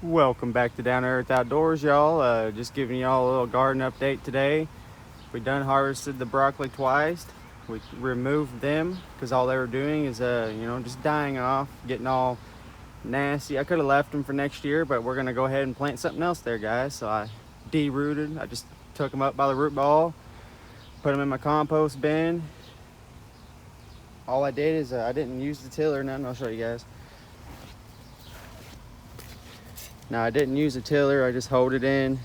Welcome back to Down Earth Outdoors, y'all. Just giving y'all a little garden update today. We done harvested the broccoli twice. We removed them because all they were doing is just dying off, getting all nasty. I could have left them for next year, but we're gonna go ahead and plant something else there, guys. So I de-rooted. I just took them up by the root ball, put them in my compost bin. All I did is I didn't use the tiller or nothing. I'll show you guys. Now I didn't use a tiller, I just hoed it in.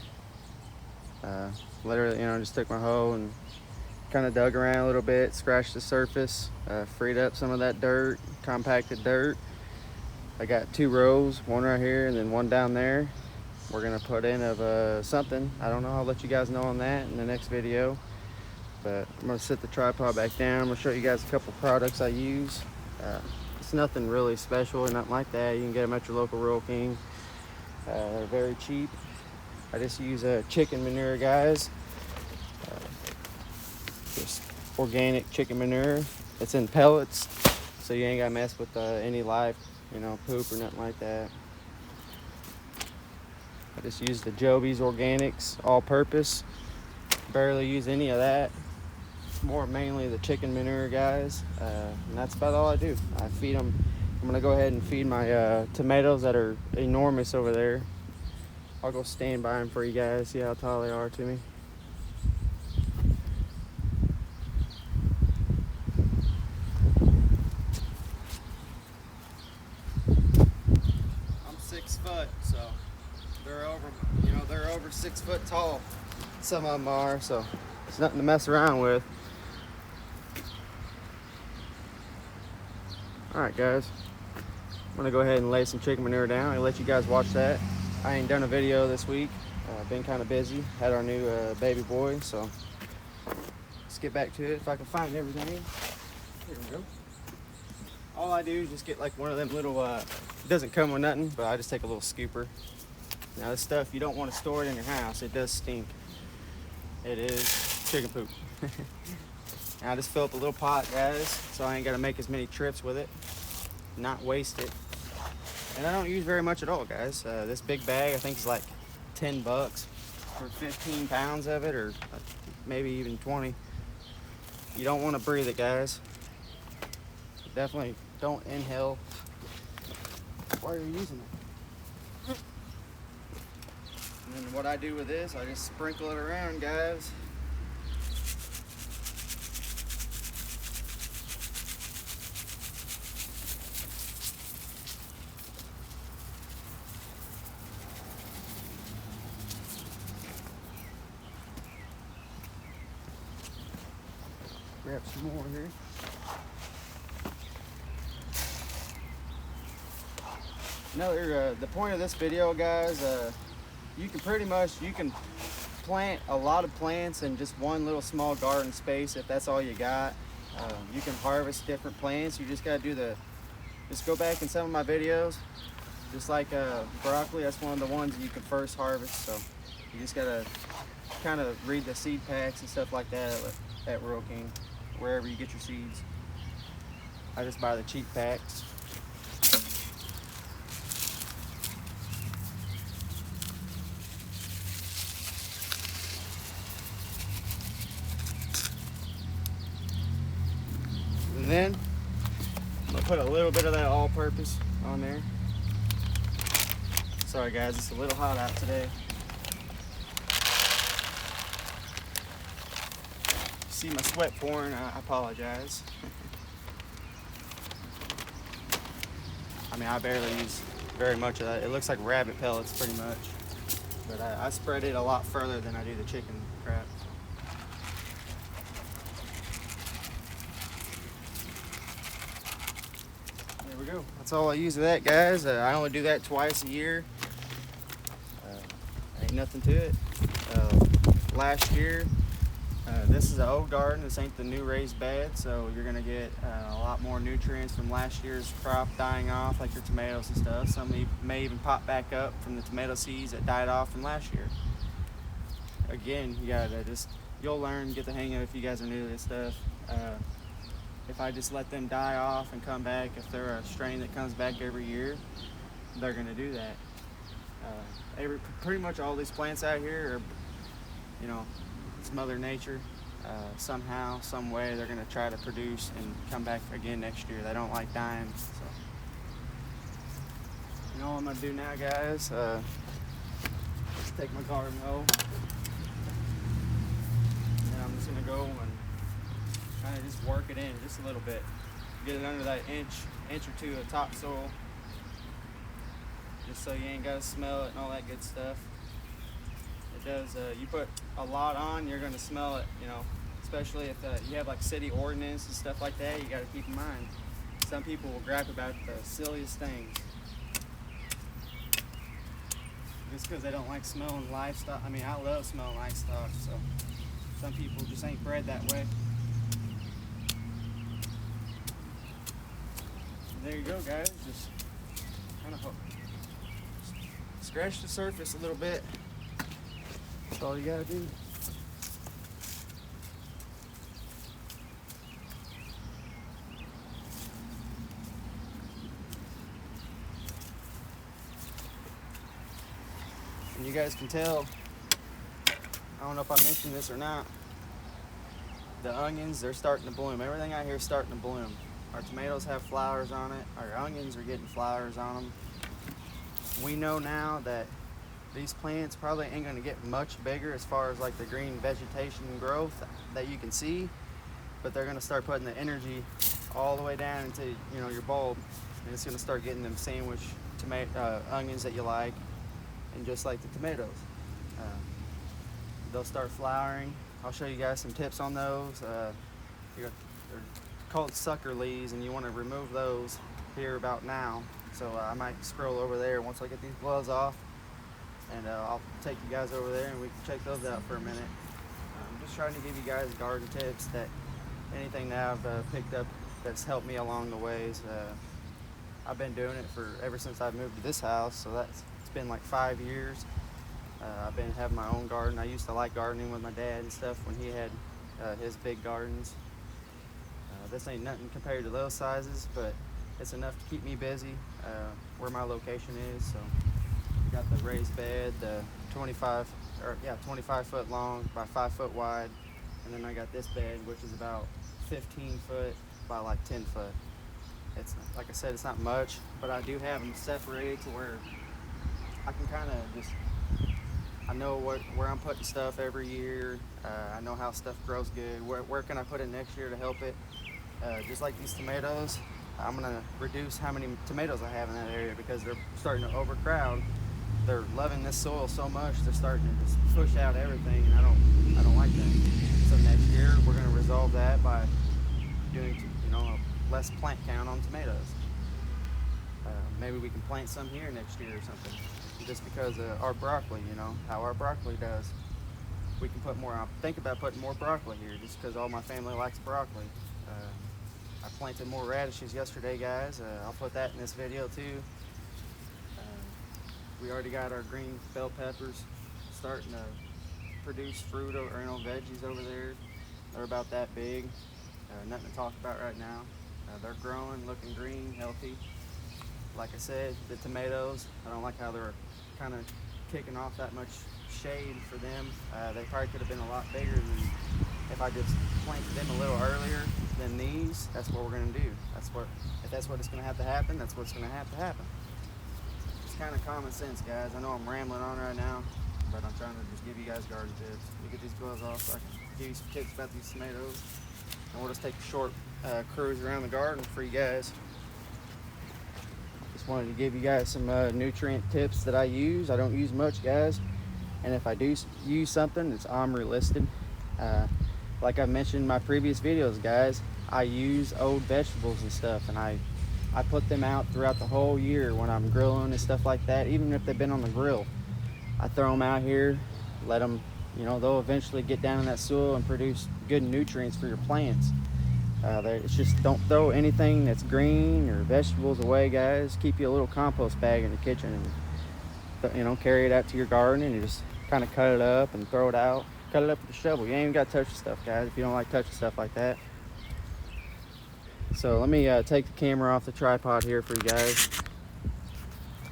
Literally, just took my hoe and kind of dug around a little bit, scratched the surface, freed up some of that dirt, compacted dirt. I got 2 rows, one right here and then one down there. We're gonna put in of something, I don't know, I'll let you guys know on that in the next video. But I'm gonna set the tripod back down. I'm gonna show you guys a couple products I use. It's nothing really special or nothing like that. You can get them at your local Rural King. They're very cheap. I just use chicken manure, guys. Just organic chicken manure. It's in pellets, so you ain't gotta mess with any live, poop or nothing like that. I just use the Joby's Organics all-purpose. Barely use any of that. More mainly the chicken manure, guys. And that's about all I do. I feed them. I'm gonna go ahead and feed my tomatoes that are enormous over there. I'll go stand by them for you guys, see how tall they are to me. I'm 6 foot, so they're over 6 foot tall. Some of them are, so it's nothing to mess around with. All right, guys. I'm gonna go ahead and lay some chicken manure down and let you guys watch that. I ain't done a video this week. Been kind of busy. Had our new baby boy, so let's get back to it. If I can find everything. Here we go. All I do is just get like one of them little, it doesn't come with nothing, but I just take a little scooper. Now this stuff, you don't want to store it in your house. It does stink. It is chicken poop. Now I just fill up a little pot, guys, so I ain't gotta make as many trips with it. Not waste it. And I don't use very much at all, guys. This big bag I think is like $10 for 15 pounds of it, or maybe even 20. You don't want to breathe it, guys. Definitely don't inhale while you're using it. And then what I do with this, I just sprinkle it around, guys. Grab some more here. The point of this video, guys, you can plant a lot of plants in just one little small garden space if that's all you got. You can harvest different plants. You just gotta just go back in some of my videos, just like broccoli. That's one of the ones you can first harvest. So you just gotta kind of read the seed packs and stuff like that at Rural King, wherever you get your seeds. I just buy the cheap packs. And then I'm gonna put a little bit of that all-purpose on there. Sorry guys, it's a little hot out today. See my sweat pouring, I apologize. I mean, I barely use very much of that. It looks like rabbit pellets pretty much. But I spread it a lot further than I do the chicken crap. There we go. That's all I use of that, guys. I only do that twice a year. Ain't nothing to it. Last year, this is an old garden. This ain't the new raised bed, so you're gonna get a lot more nutrients from last year's crop dying off, like your tomatoes and stuff. Some may even pop back up from the tomato seeds that died off from last year. Again, you'll learn, get the hang of it if you guys are new to this stuff. If I just let them die off and come back, if they're a strain that comes back every year, they're gonna do that. Pretty much all these plants out here are, you know, it's Mother Nature. Somehow, some way, they're going to try to produce and come back again next year. They don't like dying. So, you know what I'm going to do now, guys? Let's take my garden hoe. And then I'm just going to go and kind of just work it in just a little bit. Get it under that inch or two of topsoil. Just so you ain't got to smell it and all that good stuff. It does, you put a lot on, you're going to smell it, you know, especially if you have like city ordinance and stuff like that. You got to keep in mind. Some people will gripe about the silliest things. Just because they don't like smelling livestock. I mean, I love smelling livestock, so some people just ain't bred that way. There you go, guys. Just kind of scratch the surface a little bit. That's all you gotta do. And you guys can tell, I don't know if I mentioned this or not, the onions, they're starting to bloom. Everything out here is starting to bloom. Our tomatoes have flowers on it. Our onions are getting flowers on them. We know now that these plants probably ain't going to get much bigger as far as like the green vegetation growth that you can see, but they're going to start putting the energy all the way down into, you know, your bulb, and it's going to start getting them sandwich onions that you like, and just like the tomatoes, they'll start flowering. I'll show you guys some tips on those. They're called sucker leaves, and you want to remove those here about now. So I might scroll over there once I get these gloves off, and I'll take you guys over there and we can check those out for a minute. I'm just trying to give you guys garden tips, that anything that I've picked up that's helped me along the ways. I've been doing it for ever since I've moved to this house, so it's been like 5 years. I've been having my own garden. I used to like gardening with my dad and stuff when he had his big gardens. This ain't nothing compared to those sizes, but it's enough to keep me busy where my location is. So got the raised bed, the 25 foot long by 5 foot wide, and then I got this bed which is about 15 foot by like 10 foot. It's, like I said, it's not much, but I do have them separated to where I can kind of just, I know where I'm putting stuff every year. I know how stuff grows good. Where can I put it next year to help it? Just like these tomatoes, I'm gonna reduce how many tomatoes I have in that area because they're starting to overcrowd. They're loving this soil so much, they're starting to just push out everything, and I don't like that. So next year we're gonna resolve that by doing, you know, a less plant count on tomatoes. Maybe we can plant some here next year or something. Just because our broccoli, you know, how our broccoli does. We can put more, I think about putting more broccoli here just because all my family likes broccoli. I planted more radishes yesterday, guys. I'll put that in this video too. We already got our green bell peppers starting to produce fruit or, you know, veggies over there. They're about that big. Nothing to talk about right now. They're growing, looking green, healthy. Like I said, the tomatoes, I don't like how they're kind of kicking off that much shade for them. They probably could have been a lot bigger than if I just planted them a little earlier than these. That's what we're gonna do. If that's what it's gonna have to happen, that's what's gonna have to happen. It's kind of common sense, guys. I know I'm rambling on right now, but I'm trying to just give you guys garden tips. Let me get these gloves off so I can give you some tips about these tomatoes. And we'll just take a short cruise around the garden for you guys. Just wanted to give you guys some nutrient tips that I use. I don't use much, guys, and if I do use something, it's OMRI listed. Like I mentioned in my previous videos, guys, I use old vegetables and stuff, and I put them out throughout the whole year when I'm grilling and stuff like that. Even if they've been on the grill, I throw them out here, let them, you know, they'll eventually get down in that soil and produce good nutrients for your plants. It's just, don't throw anything that's green or vegetables away, guys. Keep you a little compost bag in the kitchen and, you know, carry it out to your garden, and you just kind of cut it up and throw it out. Cut it up with a shovel. You ain't even got to touch the stuff, guys, if you don't like touching stuff like that. So let me take the camera off the tripod here for you guys.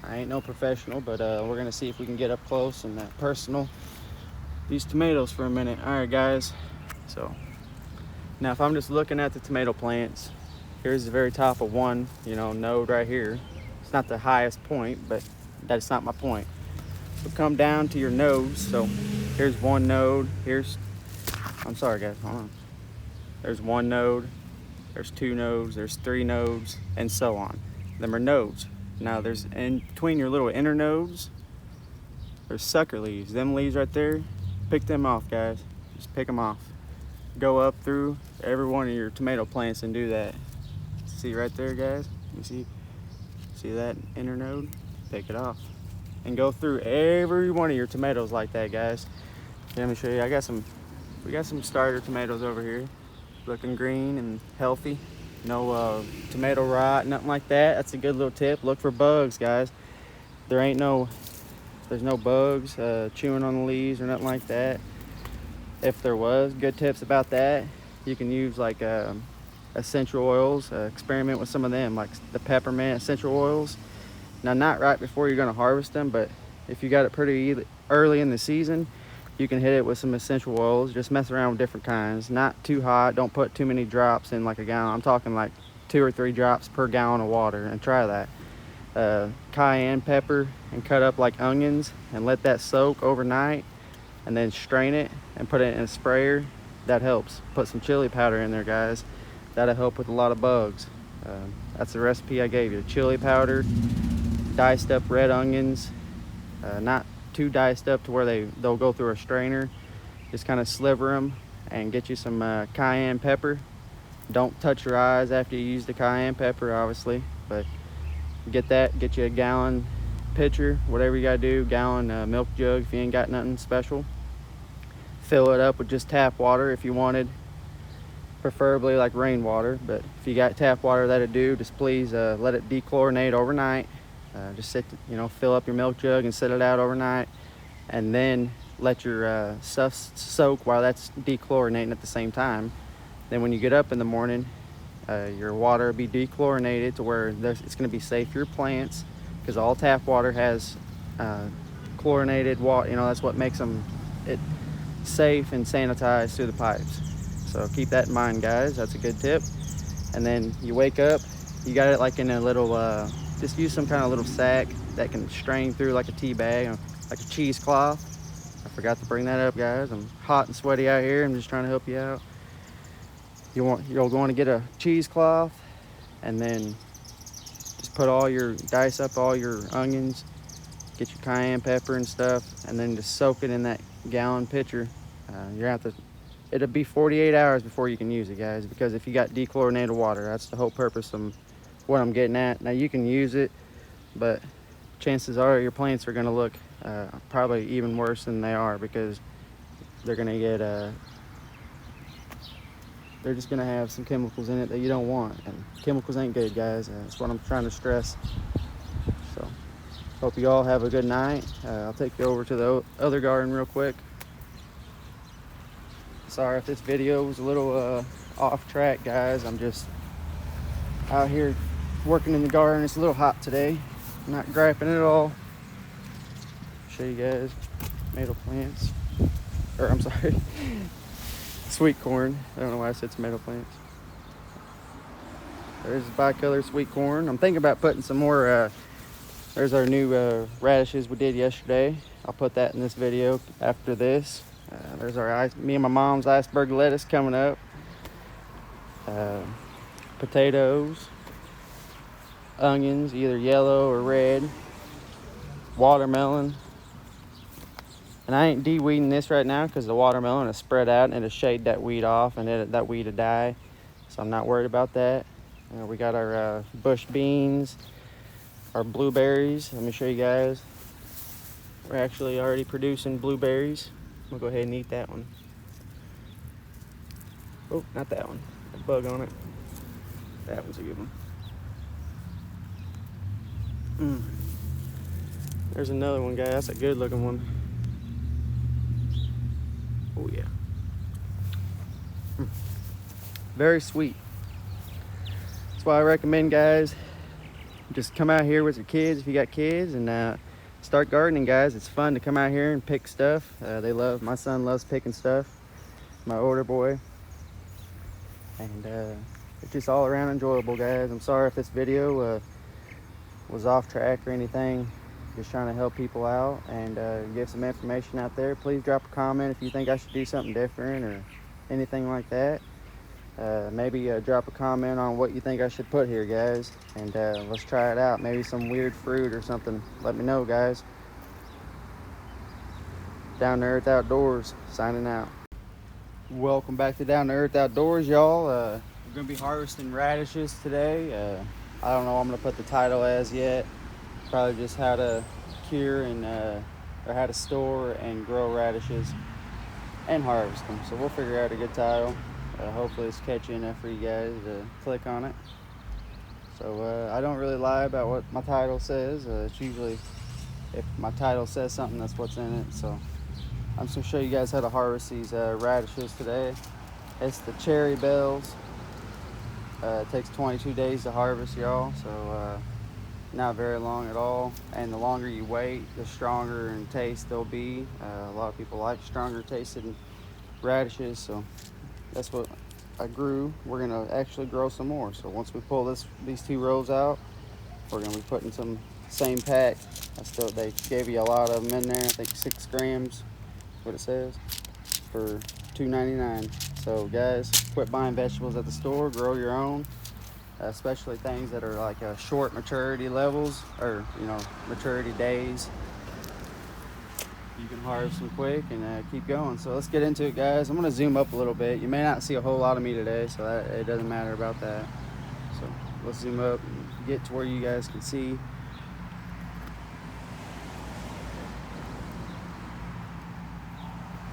I ain't no professional, but we're gonna see if we can get up close and personal these tomatoes for a minute. All right, guys. So now if I'm just looking at the tomato plants, here's the very top of one, node right here. It's not the highest point, but that's not my point. So come down to your nodes. So here's one node. I'm sorry guys, hold on. There's one node, there's two nodes, there's three nodes, and so on. Them are nodes. Now there's in between your little inner nodes, there's sucker leaves. Them leaves right there, pick them off, guys. Just pick them off. Go up through every one of your tomato plants and do that. See right there, guys? You see that inner node? Pick it off. And go through every one of your tomatoes like that, guys. Let me show you. We got some starter tomatoes over here, looking green and healthy. No tomato rot, nothing like that. That's a good little tip. Look for bugs, guys. There's no bugs chewing on the leaves or nothing like that. If there was, good tips about that. You can use like essential oils. Experiment with some of them, like the peppermint essential oils. Now, not right before you're gonna harvest them, but if you got it pretty early in the season, you can hit it with some essential oils. Just mess around with different kinds. Not too hot. Don't put too many drops in like a gallon. I'm talking like 2 or 3 drops per gallon of water, and try that. Cayenne pepper, and cut up like onions and let that soak overnight, and then strain it and put it in a sprayer. That helps. Put some chili powder in there, guys. That'll help with a lot of bugs. That's the recipe I gave you. Chili powder, diced up red onions, not too diced up to where they'll go through a strainer. Just kind of sliver them, and get you some cayenne pepper. Don't touch your eyes after you use the cayenne pepper, obviously, but get you a gallon pitcher, whatever you gotta do, gallon milk jug if you ain't got nothing special. Fill it up with just tap water if you wanted, preferably like rainwater, but if you got tap water, that'll do. Just please let it dechlorinate overnight. Just fill up your milk jug and set it out overnight, and then let your stuff soak while that's dechlorinating at the same time. Then when you get up in the morning, your water will be dechlorinated to where it's going to be safe for your plants, because all tap water has chlorinated water. That's what makes it safe and sanitized through the pipes. So keep that in mind, guys. That's a good tip. And then you wake up, you got it like in a little just use some kind of little sack that can strain through like a tea bag, like a cheesecloth. I forgot to bring that up, guys. I'm hot and sweaty out here. I'm just trying to help you out. You're going to get a cheesecloth, and then just dice up all your onions, get your cayenne pepper and stuff, and then just soak it in that gallon pitcher. It'll be 48 hours before you can use it, guys, because if you got dechlorinated water, that's the whole purpose of what I'm getting at. Now you can use it, but chances are your plants are going to look probably even worse than they are, because they're going to get they're just going to have some chemicals in it that you don't want, and chemicals ain't good, guys. That's what I'm trying to stress. So hope you all have a good night. I'll take you over to the other garden real quick. Sorry if this video was a little off track, guys. I'm just out here working in the garden. It's a little hot today. I'm not griping at all. Show you guys tomato plants, or I'm sorry, sweet corn. I don't know why I said tomato plants. There's bicolored sweet corn. I'm thinking about putting some more. There's our new radishes we did yesterday. I'll put that in this video after this. There's me and my mom's iceberg lettuce coming up. Potatoes, onions, either yellow or red, watermelon. And I ain't de-weeding this right now because the watermelon is spread out and it'll shade that weed off, and that weed will die. So I'm not worried about that. We got our bush beans, our blueberries. Let me show you guys. We're actually already producing blueberries. We'll go ahead and eat that one. Oh, not that one. There's a bug on it. That one's a good one. There's another one, guys. That's a good looking one. Oh yeah. Very sweet. That's why I recommend, guys, just come out here with your kids if you got kids, and start gardening, guys. It's fun to come out here and pick stuff. My son loves picking stuff, my older boy, and it's just all around enjoyable, guys. I'm sorry if this video was off track or anything. Just trying to help people out and give some information out there. Please drop a comment if you think I should do something different or anything like that. Maybe drop a comment on what you think I should put here, guys, and let's try it out. Maybe some weird fruit or something. Let me know, guys. Down to Earth Outdoors, signing out. Welcome back to Down to Earth Outdoors, y'all. We're gonna be harvesting radishes today. I don't know what I'm gonna put the title as yet. Probably just how to cure and or how to store and grow radishes and harvest them. So we'll figure out a good title. Hopefully it's catchy enough for you guys to click on it. So I don't really lie about what my title says. It's usually, if my title says something, that's what's in it. So I'm just gonna show you guys how to harvest these radishes today. It's the cherry bells. It takes 22 days to harvest, y'all. So not very long at all. And the longer you wait, the stronger in taste they'll be. A lot of people like stronger tasting radishes, so that's what I grew. We're gonna actually grow some more. So once we pull these 2 rows out, we're gonna be putting some same pack. They gave you a lot of them in there. I think 6 grams, what it says, for $2.99. So guys, quit buying vegetables at the store. Grow your own, especially things that are like short maturity levels or maturity days. You can harvest them quick and keep going. So let's get into it, guys. I'm gonna zoom up a little bit. You may not see a whole lot of me today, so it doesn't matter about that. So let's zoom up and get to where you guys can see.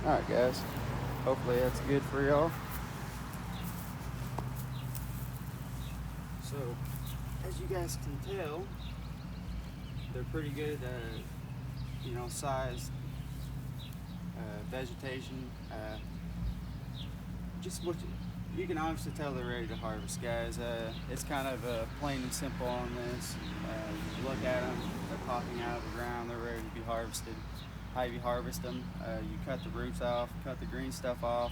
All right, guys. Hopefully that's good for y'all. So as you guys can tell, they're pretty good, sized vegetation. Just what you can honestly tell they're ready to harvest, guys. It's kind of plain and simple on this. You look at them, they're popping out of the ground, they're ready to be harvested. How you harvest them, you cut the roots off, cut the green stuff off,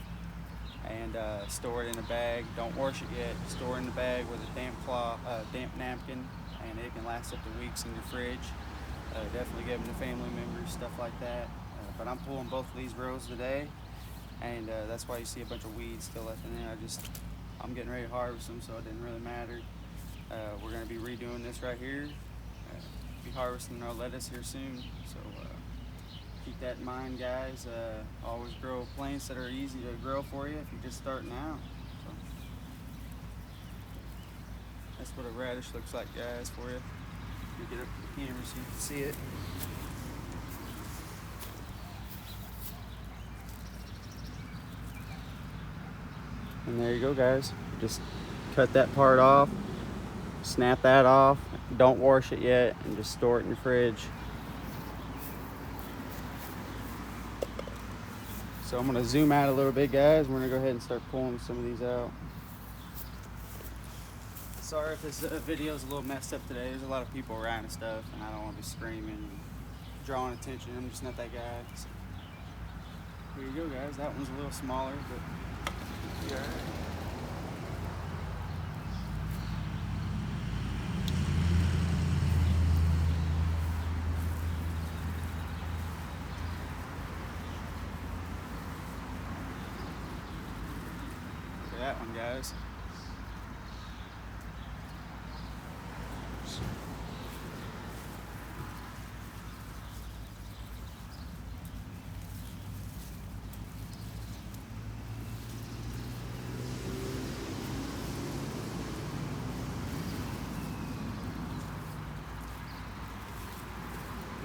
and store it in a bag. Don't wash it yet. Store it in the bag with a damp napkin, and it can last up to weeks in your fridge. Definitely give them to family members, stuff like that. But I'm pulling both of these rows today, and that's why you see a bunch of weeds still left in there. I'm getting ready to harvest them, so it didn't really matter. We're going to be redoing this right here. Be harvesting our lettuce here soon, so keep that in mind, guys. Always grow plants that are easy to grow for you if you're just starting out. So that's what a radish looks like, guys, for you. You get up the camera so you can see it. And there you go, guys. Just cut that part off, snap that off. Don't wash it yet, and just store it in your fridge. So I'm gonna zoom out a little bit, guys. We're gonna go ahead and start pulling some of these out. Sorry if this video is a little messed up today. There's a lot of people around and stuff, and I don't want to be screaming and drawing attention. I'm just not that guy. So here you go, guys. That one's a little smaller, but yeah. Look at that one, guys.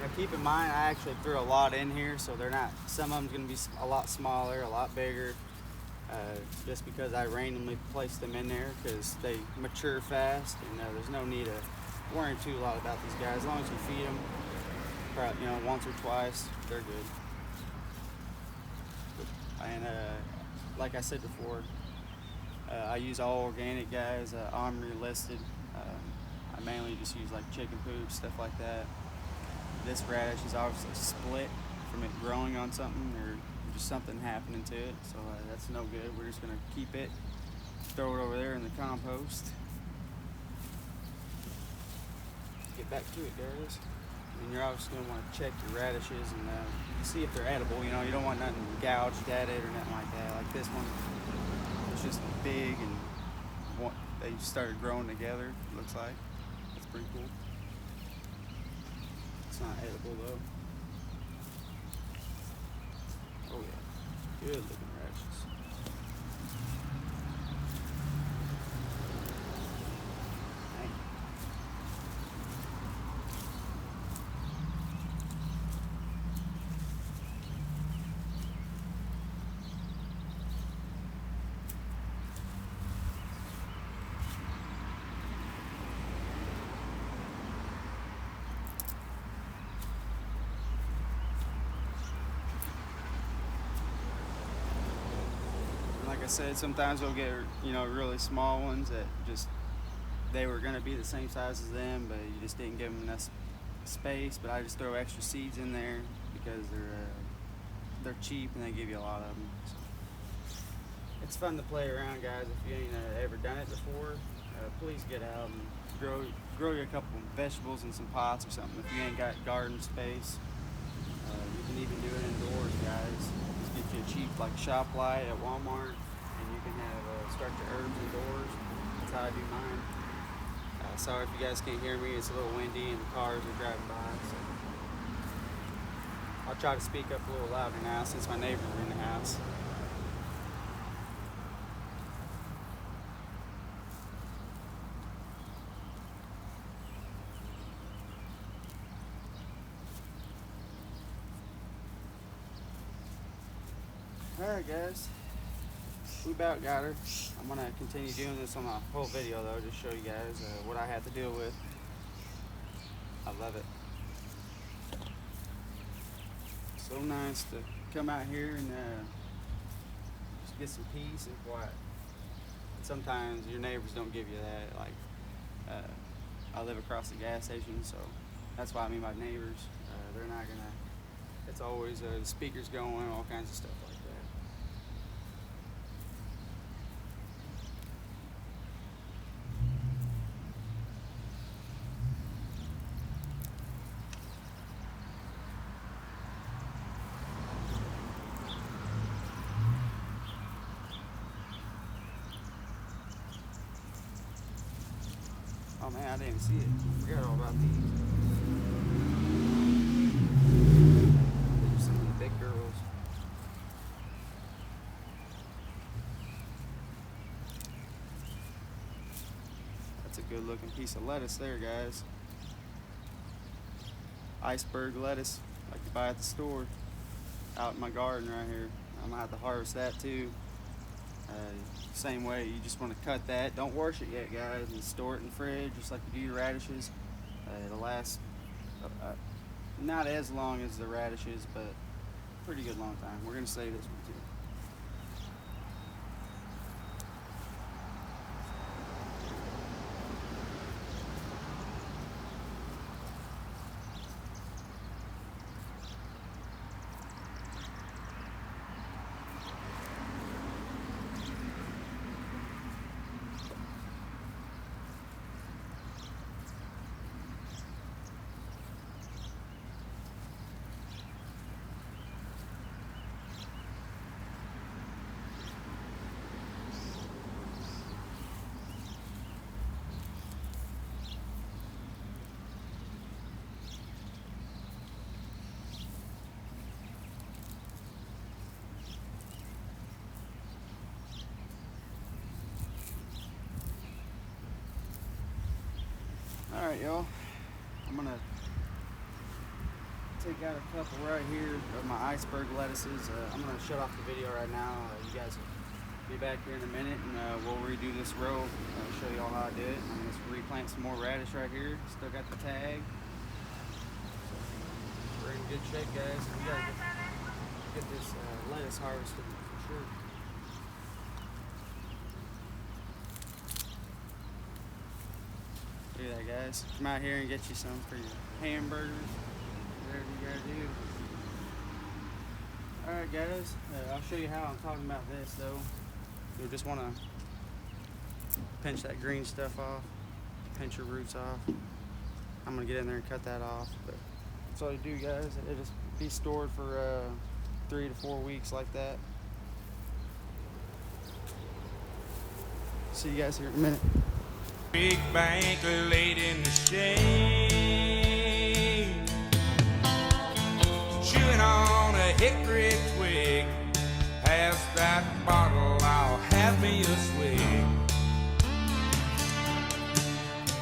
Now keep in mind, I actually threw a lot in here, so they're not. Some of them's going to be a lot smaller, a lot bigger, just because I randomly placed them in there because they mature fast, and there's no need of worrying too lot about these guys. As long as you feed them, probably, once or twice, they're good. And like I said before, I use all organic, guys. Omri listed. I mainly just use like chicken poop, stuff like that. This radish is obviously split from it growing on something or just something happening to it, so that's no good. We're just gonna keep it, throw it over there in the compost. Get back to it, guys. And you're obviously gonna want to check your radishes and see if they're edible. You know, you don't want nothing gouged at it or nothing like that. Like this one, it's just big and they started growing together. It looks like that's pretty cool. It's not edible though. Oh yeah, good looking radishes. Like I said, sometimes we'll get, you know, really small ones that just, they were gonna be the same size as them, but you just didn't give them enough space. But I just throw extra seeds in there because they're cheap and they give you a lot of them. So it's fun to play around, guys. If you ain't ever done it before, please get out and grow you a couple vegetables in some pots or something. If you ain't got garden space, you can even do it indoors, guys. Just get you a cheap like shop light at Walmart, and you can have start your herbs indoors. That's how I do mine. Sorry if you guys can't hear me. It's a little windy and the cars are driving by. So I'll try to speak up a little louder now since my neighbors are in the house. Alright guys, we about got her. I'm going to continue doing this on my whole video though, just show you guys what I had to deal with. I love it. So nice to come out here and just get some peace and quiet. Sometimes your neighbors don't give you that. Like, I live across the gas station, so that's why I mean my neighbors. They're not gonna, it's always the speakers going, all kinds of stuff like that. Oh man, I didn't even see it. I forgot all about these. These are some of the big girls. That's a good looking piece of lettuce there, guys. Iceberg lettuce, like you buy at the store. Out in my garden right here. I'm gonna have to harvest that too. Same way, you just want to cut that. Don't wash it yet, guys, and store it in the fridge just like you do your radishes. It'll last not as long as the radishes, but pretty good long time. We're gonna save this one too. Alright, y'all, I'm gonna take out a couple right here of my iceberg lettuces. I'm gonna shut off the video right now. You guys will be back here in a minute and we'll redo this row. Show you all how I did it. I'm gonna replant some more radish right here. Still got the tag. We're in good shape, guys. We gotta get this lettuce harvested for sure. Do that, guys. Come out here and get you some for your hamburgers, whatever you gotta do. Alright guys, I'll show you how I'm talking about this though. You'll just want to pinch that green stuff off, pinch your roots off. I'm going to get in there and cut that off. But that's all you do, guys. It'll just be stored for 3 to 4 weeks like that. See you guys here in a minute. Big bank laid in the shade, chewing on a hickory twig. Pass that bottle, I'll have me a swig.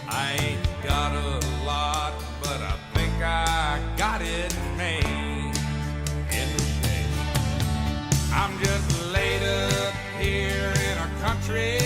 I ain't got a lot, but I think I got it made in the shade. I'm just laid up here in a country